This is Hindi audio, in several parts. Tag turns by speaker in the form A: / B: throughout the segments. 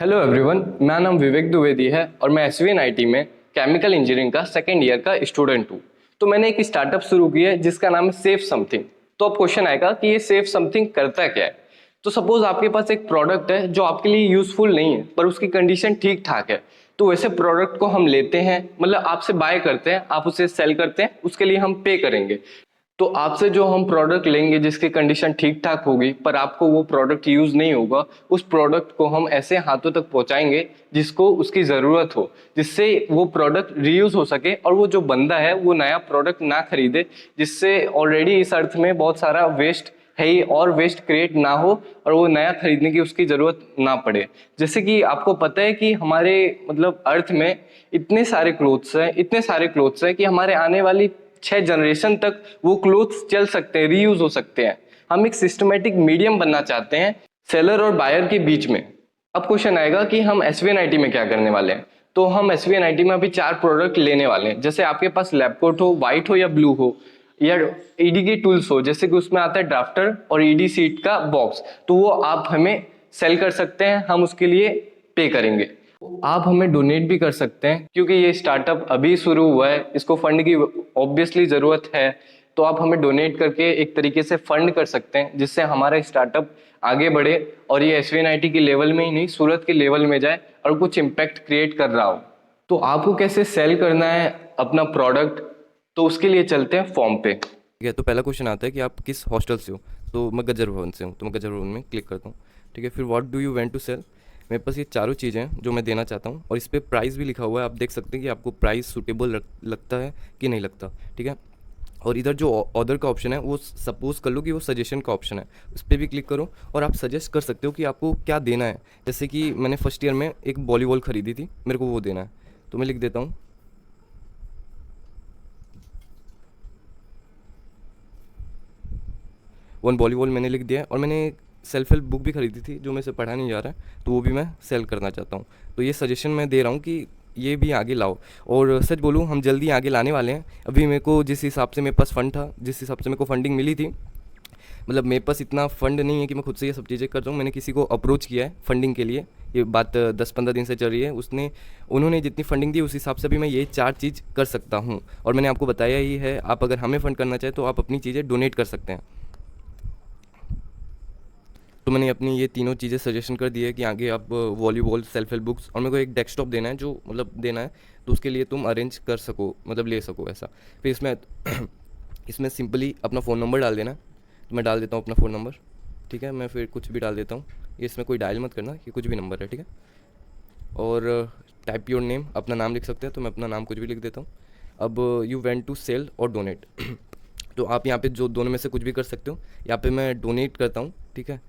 A: हेलो एवरीवन, मेरा नाम विवेक द्विवेदी है और मैं एसवीएनआईटी में केमिकल इंजीनियरिंग का सेकेंड ईयर का स्टूडेंट हूँ। तो मैंने एक स्टार्टअप शुरू किया है जिसका नाम है सेफ समथिंग। तो अब क्वेश्चन आएगा कि ये सेफ समथिंग करता क्या है। तो सपोज आपके पास एक प्रोडक्ट है जो आपके लिए यूजफुल नहीं है पर उसकी कंडीशन ठीक ठाक है, तो वैसे प्रोडक्ट को हम लेते हैं, मतलब आपसे बाय करते हैं, आप उसे सेल करते हैं, उसके लिए हम पे करेंगे। तो आपसे जो हम प्रोडक्ट लेंगे जिसकी कंडीशन ठीक ठाक होगी पर आपको वो प्रोडक्ट यूज नहीं होगा, उस प्रोडक्ट को हम ऐसे हाथों तक पहुंचाएंगे जिसको उसकी जरूरत हो, जिससे वो प्रोडक्ट रीयूज हो सके और वो जो बंदा है वो नया प्रोडक्ट ना खरीदे, जिससे ऑलरेडी इस अर्थ में बहुत सारा वेस्ट है ही और वेस्ट क्रिएट ना हो और वो नया खरीदने की उसकी जरूरत ना पड़े। जैसे कि आपको पता है कि हमारे मतलब अर्थ में इतने सारे क्लोथ्स हैं कि हमारे आने वाली 6 जनरेशन तक वो क्लोथ्स चल सकते हैं, रीयूज हो सकते हैं। हम एक सिस्टमेटिक मीडियम बनना चाहते हैं सेलर और बायर के बीच में। अब क्वेश्चन आएगा कि हम एसवीएनआईटी में क्या करने वाले हैं। तो हम एसवीएनआईटी में अभी 4 प्रोडक्ट लेने वाले हैं। जैसे आपके पास लैब कोट हो, व्हाइट हो या ब्लू हो, या ईडी की टूल्स हो, जैसे कि उसमें आता है ड्राफ्टर और ईडी सीट का बॉक्स, तो वो आप हमें सेल कर सकते हैं, हम उसके लिए पे करेंगे। आप हमें डोनेट भी कर सकते हैं क्योंकि ये स्टार्टअप अभी शुरू हुआ है, इसको फंड की ऑब्वियसली ज़रूरत है। तो आप हमें डोनेट करके एक तरीके से फंड कर सकते हैं जिससे हमारा स्टार्टअप आगे बढ़े और ये एसवीएनआईटी के लेवल में ही नहीं, सूरत के लेवल में जाए और कुछ इम्पैक्ट क्रिएट कर रहा हो। तो आपको कैसे सेल करना है अपना प्रोडक्ट, तो उसके लिए चलते हैं फॉर्म पे।
B: ठीक है। तो पहला क्वेश्चन आता है कि आप किस हॉस्टल से हो। तो मैं गज्जर भवन से हूँ, तो मैं गज्जर भवन में क्लिक करता हूँ। ठीक है। फिर what do you want to sell, मेरे पास ये चारों चीज़ें हैं जो मैं देना चाहता हूँ और इस पर प्राइस भी लिखा हुआ है। आप देख सकते हैं कि आपको प्राइस सूटेबल लगता है कि नहीं लगता। ठीक है। और इधर जो ऑर्डर का ऑप्शन है वो सपोज कर लो कि वो सजेशन का ऑप्शन है, उस पर भी क्लिक करो और आप सजेस्ट कर सकते हो कि आपको क्या देना है। जैसे कि मैंने फर्स्ट ईयर में एक वॉलीबॉल ख़रीदी थी, मेरे को वो देना है, तो मैं लिख देता हूँ वन वॉलीबॉल मैंने लिख दिया है। और मैंने सेल्फ हेल्प बुक भी खरीदी थी जो मैं इसे पढ़ा नहीं जा रहा है, तो वो भी मैं सेल करना चाहता हूँ। तो ये सजेशन मैं दे रहा हूँ कि ये भी आगे लाओ। और सच बोलूँ, हम जल्दी आगे लाने वाले हैं। अभी मेरे को जिस हिसाब से मेरे पास फ़ंड था, जिस हिसाब से मेरे को फंडिंग मिली थी, मतलब मेरे पास इतना फंड नहीं है कि मैं खुद से ये सब चीज़ें कर रहा हूँ। मैंने किसी को अप्रोच किया है फंडिंग के लिए, ये बात 10-15 दिन से चल रही है। उन्होंने जितनी फंडिंग दी उस हिसाब से भी मैं ये 4 चीज़ कर सकता हूँ। और मैंने आपको बताया ही है, आप अगर हमें फ़ंड करना चाहें तो आप अपनी चीज़ें डोनेट कर सकते हैं। तो मैंने अपनी ये तीनों चीज़ें सजेशन कर दी है कि आगे आप वॉलीबॉल, सेल्फ हेल्प बुक्स, और मेरे को एक डेस्कटॉप देना है जो मतलब देना है, तो उसके लिए तुम अरेंज कर सको, मतलब ले सको ऐसा। फिर इसमें इसमें सिंपली अपना फ़ोन नंबर डाल देना। तो मैं डाल देता हूँ अपना फ़ोन नंबर। ठीक है। मैं फिर कुछ भी डाल देता हूँ, ये इसमें कोई डायल मत करना, कि कुछ भी नंबर है। ठीक है। और टाइप योर नेम, अपना नाम लिख सकते हैं, तो मैं अपना नाम कुछ भी लिख देता हूँ। अब यू वेंट टू सेल और डोनेट तो आप यहाँ पे जो दोनों में से कुछ भी कर सकते हो। यहाँ पे मैं डोनेट करता हूँ। ठीक है।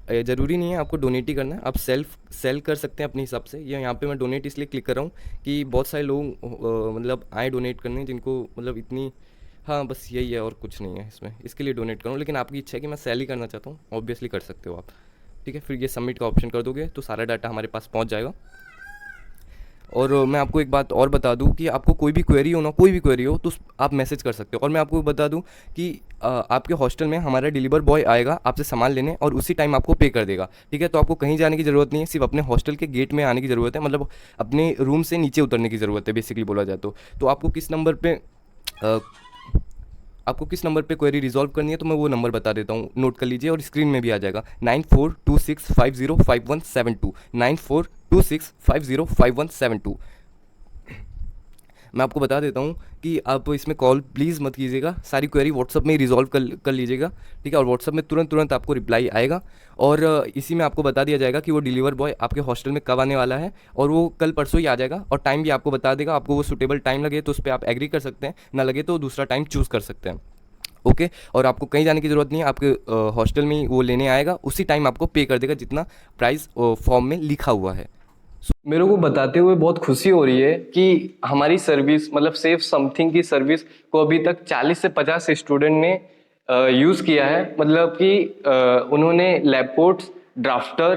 B: ज़रूरी नहीं है आपको डोनेट ही करना है, आप सेल कर सकते हैं अपने हिसाब से। या यहाँ पे मैं डोनेट इसलिए क्लिक कर रहा हूँ कि बहुत सारे लोग मतलब आए डोनेट करने, जिनको मतलब इतनी, हाँ बस यही है और कुछ नहीं है इसमें, इसके लिए डोनेट करूँ। लेकिन आपकी इच्छा है कि मैं सेल ही करना चाहता हूँ, ऑब्वियसली कर सकते हो आप। ठीक है। फिर ये सबमिट का ऑप्शन कर दोगे तो सारा डाटा हमारे पास पहुँच जाएगा। और मैं आपको एक बात और बता दूं कि आपको कोई भी क्वेरी हो ना, कोई भी क्वेरी हो, तो आप मैसेज कर सकते हो। और मैं आपको बता दूं कि आपके हॉस्टल में हमारा डिलीवर बॉय आएगा आपसे सामान लेने और उसी टाइम आपको पे कर देगा। ठीक है। तो आपको कहीं जाने की ज़रूरत नहीं है, सिर्फ अपने हॉस्टल के गेट में आने की ज़रूरत है, मतलब अपने रूम से नीचे उतरने की ज़रूरत है, बेसिकली बोला जाए तो आपको किस नंबर पे क्वेरी रिजॉल्व करनी है, तो मैं वो नंबर बता देता हूँ, नोट कर लीजिए और स्क्रीन में भी आ जाएगा। 9426505172, 9426505172। मैं आपको बता देता हूँ कि आप इसमें कॉल प्लीज़ मत कीजिएगा, सारी क्वेरी व्हाट्सअप में ही रिजॉल्व कर लीजिएगा। ठीक है। और व्हाट्सअप में तुरंत आपको रिप्लाई आएगा और इसी में आपको बता दिया जाएगा कि वो डिलीवर बॉय आपके हॉस्टल में कब आने वाला है, और वो कल परसों ही आ जाएगा। और टाइम भी आपको बता देगा, आपको वो सूटेबल टाइम लगे तो उस पर आप एग्री कर सकते हैं, ना लगे तो दूसरा टाइम चूज़ कर सकते हैं। ओके। और आपको कहीं जाने की ज़रूरत नहीं है, आपके हॉस्टल में ही वो लेने आएगा, उसी टाइम आपको पे कर देगा जितना प्राइस फॉर्म में लिखा हुआ है।
A: मेरे को बताते हुए बहुत खुशी हो रही है कि हमारी सर्विस, मतलब सेफ समथिंग की सर्विस को अभी तक 40 से 50 स्टूडेंट ने यूज किया है। मतलब कि उन्होंने लैब कोट्स, ड्राफ्टर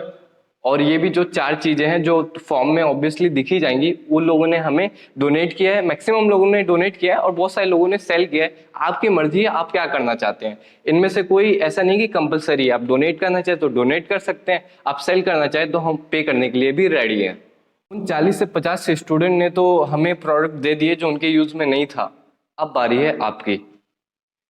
A: और ये भी जो 4 चीजें हैं जो फॉर्म में ऑब्वियसली दिखी जाएंगी, उन लोगों ने हमें डोनेट किया है, मैक्सिमम लोगों ने डोनेट किया है और बहुत सारे लोगों ने सेल किया है। आपकी मर्जी है आप क्या करना चाहते हैं। इनमें से कोई ऐसा नहीं कि कंपलसरी है, आप डोनेट करना चाहे तो डोनेट कर सकते हैं, आप सेल करना चाहे तो हम पे करने के लिए भी रेडी हैं। उन 40 से 50 स्टूडेंट ने तो हमें प्रोडक्ट दे दिए जो उनके यूज में नहीं था। अब बारी है आपकी।